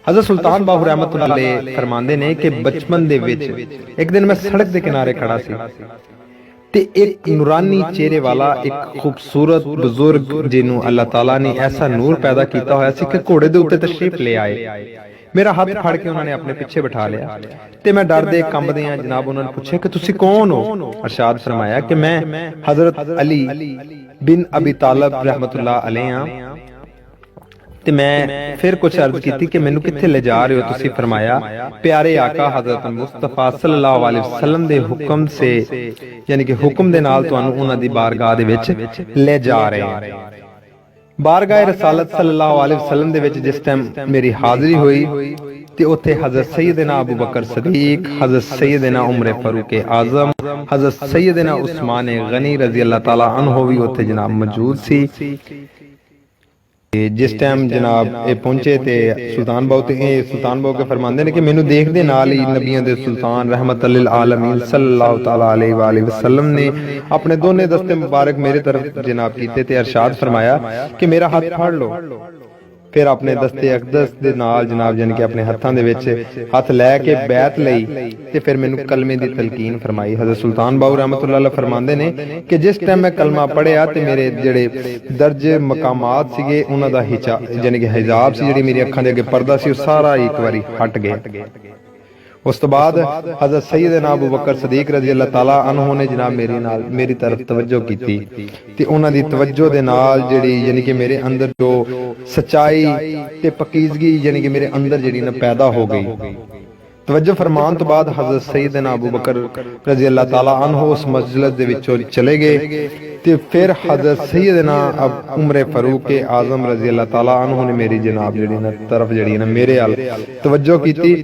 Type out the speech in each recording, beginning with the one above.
हज़रत सुल्तान बाहू रहमतुल्लाह अलैह फरमांदे ने कि बचपन दे विच एक दिन मैं सड़क के किनारे खड़ा सी ते एक नूरानी चेहरे वाला एक खूबसूरत बुजुर्ग जिन्हों अल्लाह ताला ने ऐसा नूर पैदा किया होया सी कि घोड़े दे उत्ते तशरीफ ले आए। मेरा हाथ फड़ के उन्होंने अपने पिछे बिठा लिया ते मैं डरदे कंबदे जनाब उन्होंने पूछा कि तुसी कौन हो। अरशाद फरमाया कि मैं हजरत अली बिन अबी तालिब रहमतुल्लाह अलैह हां। ते मैं फिर कुछ अर्ज की कि मैनू कित्थे ले जा रहे हो। तुसी फरमाया प्यारे आका हजरत मुस्तफा सल्लल्लाहु अलैहि वसल्लम दे हुक्म से यानी कि हुक्म दे नाल तुहानू उन्हां दी बारगाह दे विच ले जा रहे हैं। बारगाह रसालत सल्लल्लाहु अलैहि वसल्लम दे विच जिस टाइम मेरी हाजिरी हुई ते उत्थे हजरत सैयदना अबू बकर सदीक, हजरत सैयदना उमर फारूक आजम, हजरत सैयदना उस्मान गनी रजी अल्लाह ताला अन्हु भी उत्थे जनाब मौजूद सी। जिस टाइम जनाब ये पहुंचे ते सुल्तान बाहू के फरमांदे ने कि मैनू देखदे नाल ही नबियां दे सुल्तान रहमतुल लिल आलमीन सल्लल्लाहु तआला अलैहि वसल्लम ने अपने दोने दस्ते मुबारक मेरे तरफ जनाब कीते ते अरशाद फरमाया कि मेरा हाथ फड़ लो। फिर अपने दस्ते अकदस दे नाल जनाब यानी कि अपने हत्थां दे विच हथ लैके बैत लई ते फिर मैनू कलमे दी तलकीन फरमाई। हज़रत सुल्तान बाहू रहमतुल्लाह अलैह फरमांदे ने कि जिस टाइम मैं कलमा पढ़िया ते मेरे जेड़े दर्ज मकामात सीगे उन्हां दा यानी कि हिजाब सी जेड़ी मेरी अखां दे अगे पर्दा सी वो सारा एक बारी हट गया। उस तो बाद हजरत सैयदना अबू बकर सदीक रजी अल्लाह ताला अन्हु ने जनाब मेरी तरफ तवज्जो की ते उन्हां दी तवज्जो दे नाल जेड़ी यानी कि मेरे अंदर जो सच्चाई ते पकीज़गी यानी कि मेरे अंदर जेड़ी ना पैदा हो गई। तवज्जो फरमान तो बाद हजरत सैयदना अबू बकर रजी अल्लाह ताला अन्हु उस मजलिस दे विचों चले गए ते फिर हजरत सैयदना उमर फारूक आजम रजी अल्लाह ताला अन्हु ने मेरी जनाब जेड़ी ना तरफ जेड़ी ना मेरे अल तवज्जो कीती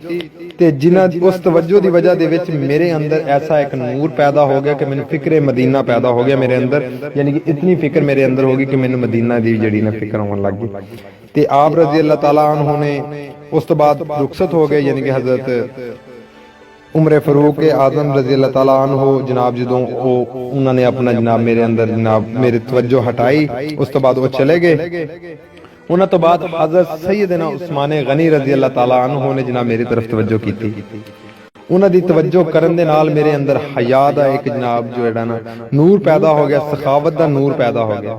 ते जिन्हां उस तवज्जो दी वजह दे विच मेरे अंदर ऐसा एक नूर पैदा हो गया कि मैनू फिक्र मदीना पैदा हो गया मेरे अंदर, यानी कि इतनी फिक्र मेरे अंदर होगी कि मैनू मदीना दी जेड़ी ना फिक्र होने लग गई। ते आप रजी अल्लाह ताला अन्हु ने उस तो बाद रुखसत हो गए यानी कि हजरत उमर फारूक आजम रजी अल्लाह ताला अन्हु जनाब जदों उन्होंने अपना जनाब मेरे अंदर जनाब मेरी तवज्जो हटाई उस तो बाद वो चले गए। उन्हां तो बाद हजरत सैयदना उस्मान गनी रजी अल्लाह ताला अन्हु ने जनाब मेरी तरफ तवज्जो की। उन्हां दी तवज्जो करन दे नाल मेरे अंदर हया दा एक जनाब जो है ना नूर पैदा हो गया, सखावत दा नूर पैदा हो गया।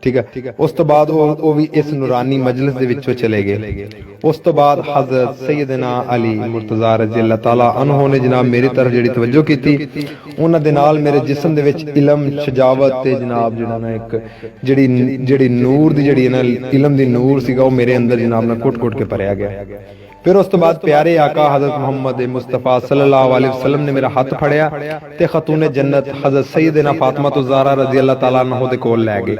ठीक है। उस तो बाद वो भी इस नूरानी मजलिस दे विचों चले गए। उस तो बाद हजरत सैयदना अली मुर्तजा रजी अल्लाह ताला अन्हु ने जनाब मेरी तरफ जेड़ी तवज्जो की उन्हां दे नाल मेरे जिस्म दे विच इलम शजावत ते जनाब जेड़ा ना एक जेड़ी नूर दी जेड़ी ना इलम दी नूर सीगा वो मेरे अंदर जनाब ना कुट-कुट के भरया गया। फिर उस तो बाद प्यारे आका हजरत मोहम्मद मुस्तफा सल्लल्लाहु अलैहि वसल्लम ने मेरा हाथ फड़िया ते खतून जन्नत हजरत सैयदना फातिमा ज़हरा रजी अल्लाह ताला अन्हु दे कोल लै गए।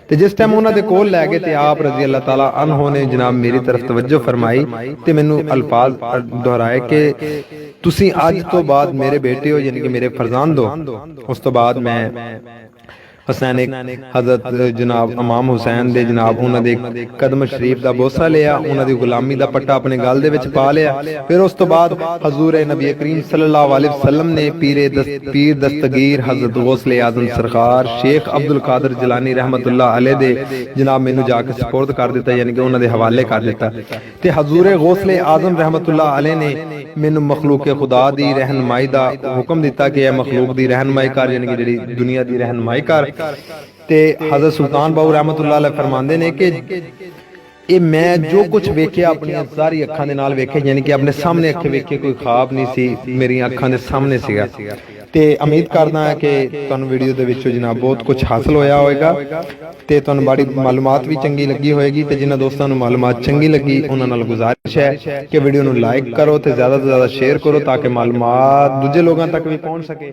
ते जिस टाइम उन्हां दे कोल लै गए ते आप रजी अल्लाह ताला अन्हु ने जनाब मेरी तरफ तवज्जो फरमाई ते मैनू अल्फाज दोहराए कि तुसी अज तो बाद मेरे बेटे हो यानी कि मेरे फरजांद हो। उस तो बाद मैं हुसैन हजरत जनाब इमाम हुसैन दे जनाब उन्हां दे कदम शरीफ दा बोसा लिया, उन्हां दी गुलामी दा पट्टा अपने गल दे विच पा लिया। फिर उस तो बाद हजूर नबी करीम सल्लल्लाहु अलैहि वसल्लम ने पीर दस्तगीर हजरत गौसले आजम सरकार शेख अब्दुल कादिर जिलानी रहमतुल्लाह अलैह दे जनाब मैनू जाके सपोर्ट कर दिता यानी कि उन्हां दे हवाले कर दिता ते हजूर गौसले आजम रहमतुल्लाह अलैह ने मैनू मखलूक खुदा दी रहनुमाई दा हुक्म दिता कि मखलूक दी रहनुमाई कर यानी कि जेड़ी दुनिया दी रहनुमाई कर। ते हजरत सुल्तान बाहू रहमतुल्लाह अलैह फरमांदे ने कि ये मैं जो कुछ वेख्या अपनी सारी अखां दे नाल वेख्या यानी कि अपने सामने अखे वेखे, कोई ख्वाब नहीं सी, मेरी अखां दे सामने सीगा। ते उम्मीद करदा है कि तुहानू वीडियो दे विचों जनाब बहुत कुछ हासिल होया होएगा ते तुहानू बड़ी मालूमात भी चंगी लगी होएगी। ते जिन्हां दोस्तां नू मालूमात चंगी लगी उन्हां नाल गुजारिश है कि वीडियो नू लाइक करो ते ज़्यादा तो ज़्यादा शेयर करो ताकि मालूमात दूजे लोगों तक भी पहुंच सके।